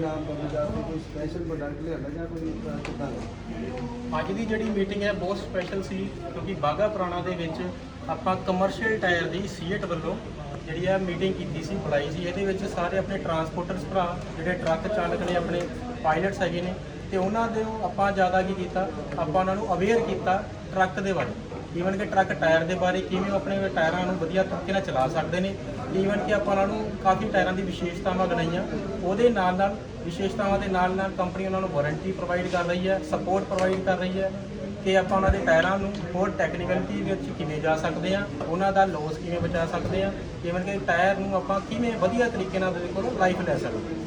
आम पब्लिक वास्ते कोई स्पैशल प्रोडक्ट लिया या कोई कितना? ਅੱਜ ਦੀ ਜਿਹੜੀ ਮੀਟਿੰਗ ਹੈ ਬਹੁਤ ਸਪੈਸ਼ਲ ਸੀ ਕਿਉਂਕਿ ਬਾਘਾ ਪੁਰਾਣਾ ਦੇ ਵਿੱਚ ਆਪਾਂ ਕਮਰਸ਼ੀਅਲ ਟਾਇਰ ਦੀ ਸੀਏਟ ਵੱਲੋਂ ਜਿਹੜੀ ਆ ਮੀਟਿੰਗ ਕੀਤੀ ਸੀ, ਬੁਲਾਈ ਸੀ। ਇਹਦੇ ਵਿੱਚ ਸਾਰੇ ਆਪਣੇ ਟਰਾਂਸਪੋਰਟਰਸ ਭਰਾ ਜਿਹੜੇ ਟਰੱਕ ਚਾਲਕ ਨੇ, ਆਪਣੇ ਪਾਇਲਟਸ ਹੈਗੇ ਨੇ, ਤੇ ਉਹਨਾਂ ਦੇ ਆਪਾਂ ਜ਼ਿਆਦਾ ਕੀ ਕੀਤਾ, ਆਪਾਂ ਉਹਨਾਂ ਨੂੰ ਅਵੇਅਰ ਕੀਤਾ ਟਰੱਕ ਦੇ ਬਾਰੇ, ਈਵਨ ਕਿ ਟਰੱਕ ਟਾਇਰ ਦੇ ਬਾਰੇ, ਕਿਵੇਂ ਉਹ ਆਪਣੇ ਟਾਇਰਾਂ ਨੂੰ ਵਧੀਆ ਤਰੀਕੇ ਨਾਲ ਚਲਾ ਸਕਦੇ ਨੇ। ਈਵਨ ਕਿ ਆਪਾਂ ਉਹਨਾਂ ਨੂੰ ਕਾਫੀ ਟਾਇਰਾਂ ਦੀ ਵਿਸ਼ੇਸ਼ਤਾਵਾਂ ਗਣਾਈਆਂ। ਉਹਦੇ ਨਾਲ ਨਾਲ ਵਿਸ਼ੇਸ਼ਤਾਵਾਂ ਦੇ ਨਾਲ ਨਾਲ ਕੰਪਨੀ ਉਹਨਾਂ ਨੂੰ ਵਾਰੰਟੀ ਪ੍ਰੋਵਾਈਡ ਕਰ ਰਹੀ ਹੈ, ਸਪੋਰਟ ਪ੍ਰੋਵਾਈਡ ਕਰ ਰਹੀ ਹੈ ਕਿ ਆਪਾਂ ਉਹਨਾਂ ਦੇ ਟਾਇਰਾਂ ਨੂੰ ਹੋਰ ਟੈਕਨੀਕਲਿਟੀ ਵਿੱਚ ਕਿਵੇਂ ਜਾ ਸਕਦੇ ਹਾਂ, ਉਹਨਾਂ ਦਾ ਲੋਸ ਕਿਵੇਂ ਬਚਾ ਸਕਦੇ ਹਾਂ, ਈਵਨ ਕਿ ਟਾਇਰ ਨੂੰ ਆਪਾਂ ਕਿਵੇਂ ਵਧੀਆ ਤਰੀਕੇ ਨਾਲ ਉਹਦੇ ਕੋਲ ਲਾਈਫ ਲੈ ਸਕਦੇ ਹਾਂ।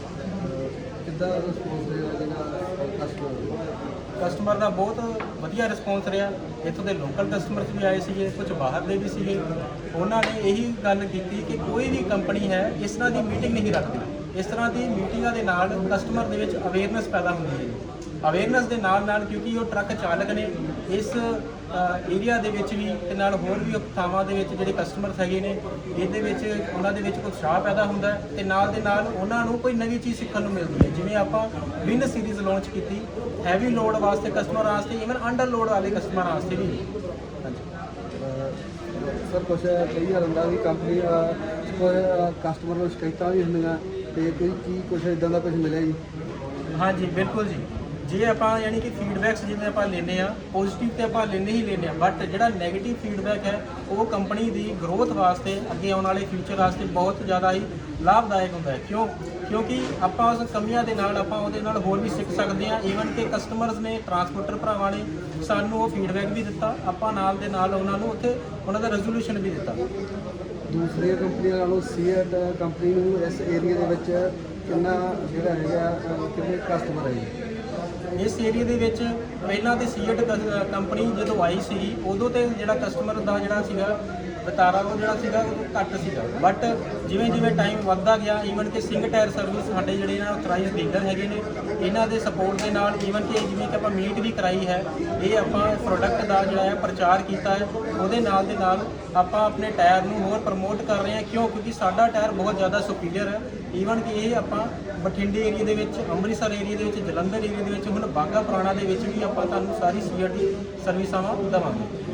ਕਿੱਦਾਂ ਰਿਸਪੌਂਸ ਰਿਹਾ ਜਿਹੜਾ ਕਸਟਮਰ ਦਾ ਬਹੁਤ ਵਧੀਆ ਰਿਸਪੌਂਸ ਰਿਹਾ। ਇੱਥੋਂ ਦੇ ਲੋਕਲ ਕਸਟਮਰਸ ਵੀ ਆਏ ਸੀਗੇ, ਕੁਝ ਬਾਹਰ ਦੇ ਵੀ ਸੀਗੇ। ਉਹਨਾਂ ਨੇ ਇਹੀ ਗੱਲ ਕੀਤੀ ਕਿ ਕੋਈ ਵੀ ਕੰਪਨੀ ਹੈ ਇਸ ਤਰ੍ਹਾਂ ਦੀ ਮੀਟਿੰਗ ਨਹੀਂ ਰੱਖਦੀ। ਇਸ ਤਰ੍ਹਾਂ ਦੀ ਮੀਟਿੰਗਾਂ ਦੇ ਨਾਲ ਕਸਟਮਰ ਦੇ ਵਿੱਚ ਅਵੇਅਰਨੈਸ ਪੈਦਾ ਹੁੰਦੀ ਹੈ। ਅਵੇਅਰਨੈਸ ਦੇ ਨਾਲ ਨਾਲ ਕਿਉਂਕਿ ਉਹ ਟਰੱਕ ਚਾਲਕ ਨੇ ਇਸ ਏਰੀਆ ਦੇ ਵਿੱਚ ਵੀ ਤੇ ਨਾਲ ਹੋਰ ਵੀ ਥਾਵਾਂ ਦੇ ਵਿੱਚ ਜਿਹੜੇ ਕਸਟਮਰਸ ਹੈਗੇ ਨੇ, ਇਹਦੇ ਵਿੱਚ ਉਹਨਾਂ ਦੇ ਵਿੱਚ ਉਤਸ਼ਾਹ ਪੈਦਾ ਹੁੰਦਾ ਹੈ ਤੇ ਨਾਲ ਦੇ ਨਾਲ ਉਹਨਾਂ ਨੂੰ ਕੋਈ ਨਵੀਂ ਚੀਜ਼ ਸਿੱਖਣ ਨੂੰ ਮਿਲਦੀ ਹੈ। ਜਿਵੇਂ ਆਪਾਂ ਵਿਨ ਸੀਰੀਜ਼ ਲਾਂਚ ਕੀਤੀ ਹੈਵੀ ਲੋਡ ਵਾਸਤੇ ਕਸਟਮਰਾਂ ਵਾਸਤੇ, ਈਵਨ ਅੰਡਰ ਲੋਡ ਵਾਲੇ ਕਸਟਮਰਾਂ ਵਾਸਤੇ ਵੀ। ਸਰ ਕੁਛ ਕਈ ਵਾਰ ਹੁੰਦਾ ਵੀ ਕੰਪਨੀ ਕੋਈ ਕਸਟਮਰ ਨੂੰ ਸ਼ਿਕਾਇਤਾਂ ਵੀ ਹੁੰਦੀਆਂ ਤੇ ਕੋਈ ਕੀ ਕੁਛ ਇਦਾਂ ਦਾ ਕੁਝ ਮਿਲਿਆ ਜੀ? ਹਾਂਜੀ ਬਿਲਕੁਲ ਜੀ। ਜੇ ਆਪਾਂ ਯਾਨੀ ਕਿ ਫੀਡਬੈਕਸ ਜਿਵੇਂ ਆਪਾਂ ਲੈਂਦੇ ਆ, ਪੋਜ਼ਿਟਿਵ ਤੇ ਆਪਾਂ ਲੈਂਦੇ ਹੀ ਲੈਂਦੇ ਆ, ਬਟ ਜਿਹੜਾ ਨੈਗੇਟਿਵ ਫੀਡਬੈਕ ਹੈ ਉਹ ਕੰਪਨੀ ਦੀ ਗਰੋਥ ਵਾਸਤੇ, ਅੱਗੇ ਆਉਣ ਵਾਲੇ ਫਿਊਚਰ ਵਾਸਤੇ ਬਹੁਤ ਜ਼ਿਆਦਾ ਹੀ ਲਾਭਦਾਇਕ ਹੁੰਦਾ ਹੈ। ਕਿਉਂਕਿ ਆਪਾਂ ਉਸ ਕਮੀਆਂ ਦੇ ਨਾਲ ਆਪਾਂ ਉਹਦੇ ਨਾਲ ਹੋਰ ਵੀ ਸਿੱਖ ਸਕਦੇ ਹਾਂ। ਈਵਨ ਕਿ ਕਸਟਮਰਸ ਨੇ, ਟਰਾਂਸਪੋਰਟਰ ਭਰਾਵਾਂ ਨੇ ਸਾਨੂੰ ਉਹ ਫੀਡਬੈਕ ਵੀ ਦਿੱਤਾ, ਆਪਾਂ ਨਾਲ ਦੇ ਨਾਲ ਉਹਨਾਂ ਨੂੰ ਉੱਥੇ ਉਹਨਾਂ ਦਾ ਰੈਜ਼ੋਲੂਸ਼ਨ ਵੀ ਦਿੱਤਾ। ਦੂਸਰੀਆਂ ਕੰਪਨੀਆਂ ਨਾਲੋਂ ਸੀਏਟ ਕੰਪਨੀ ਨੂੰ ਇਸ ਏਰੀਆ ਦੇ ਵਿੱਚ ਕਿੰਨਾ ਜਿਹੜਾ ਹੈਗਾ ਕਿੰਨੇ ਕਸਟਮਰ ਹੈ ਜੀ? ਇਸ ਏਰੀਆ ਦੇ ਵਿੱਚ ਪਹਿਲਾਂ ਤੇ ਸੀਏਟ ਕੰਪਨੀ ਜਦੋਂ ਆਈ ਸੀ ਉਦੋਂ ਤੇ ਜਿਹੜਾ ਕਸਟਮਰ ਦਾ ਜਿਹੜਾ ਸੀਗਾ ਵਤਾਰਾ ਉਹ ਜਿਹੜਾ ਸੀਗਾ ਉਹ ਘੱਟ ਸੀਗਾ, ਬਟ ਜਿਵੇਂ ਜਿਵੇਂ ਟਾਈਮ ਵੱਧਦਾ ਗਿਆ, ਈਵਨ ਕਿ ਸਿੰਗ ਟਾਇਰ ਸਰਵਿਸ ਸਾਡੇ ਜਿਹੜੇ ਇਹਨਾਂ ਅਥੋਰਾਈਜ਼ ਡੀਲਰ ਹੈਗੇ ਨੇ, ਇਹਨਾਂ ਦੇ ਸਪੋਰਟ ਦੇ ਨਾਲ, ਈਵਨ ਕਿ ਜਿਵੇਂ ਕਿ ਆਪਾਂ ਮੀਟ ਵੀ ਕਰਾਈ ਹੈ, ਇਹ ਆਪਾਂ ਪ੍ਰੋਡਕਟ ਦਾ ਜਿਹੜਾ ਹੈ ਪ੍ਰਚਾਰ ਕੀਤਾ ਹੈ। ਉਹਦੇ ਨਾਲ ਦੇ ਨਾਲ ਆਪਾਂ ਆਪਣੇ ਟਾਇਰ ਨੂੰ ਹੋਰ ਪ੍ਰਮੋਟ ਕਰ ਰਹੇ ਹਾਂ। ਕਿਉਂਕਿ ਸਾਡਾ ਟਾਇਰ ਬਹੁਤ ਜ਼ਿਆਦਾ ਸੁਪੀਰੀਅਰ ਹੈ। ਈਵਨ ਕਿ ਇਹ ਆਪਾਂ ਬਠਿੰਡੇ ਏਰੀਆ ਦੇ ਵਿੱਚ, ਅੰਮ੍ਰਿਤਸਰ ਏਰੀਆ ਦੇ ਵਿੱਚ, ਜਲੰਧਰ ਏਰੀਆ ਦੇ ਵਿੱਚ, ਹੁਣ ਬਾਘਾ ਪੁਰਾਣਾ ਦੇ ਵਿੱਚ ਵੀ ਆਪਾਂ ਤੁਹਾਨੂੰ ਸਾਰੀ ਸੀਏਟ ਦੀ ਸਰਵਿਸਾਵਾਂ ਦੇਵਾਂਗੇ।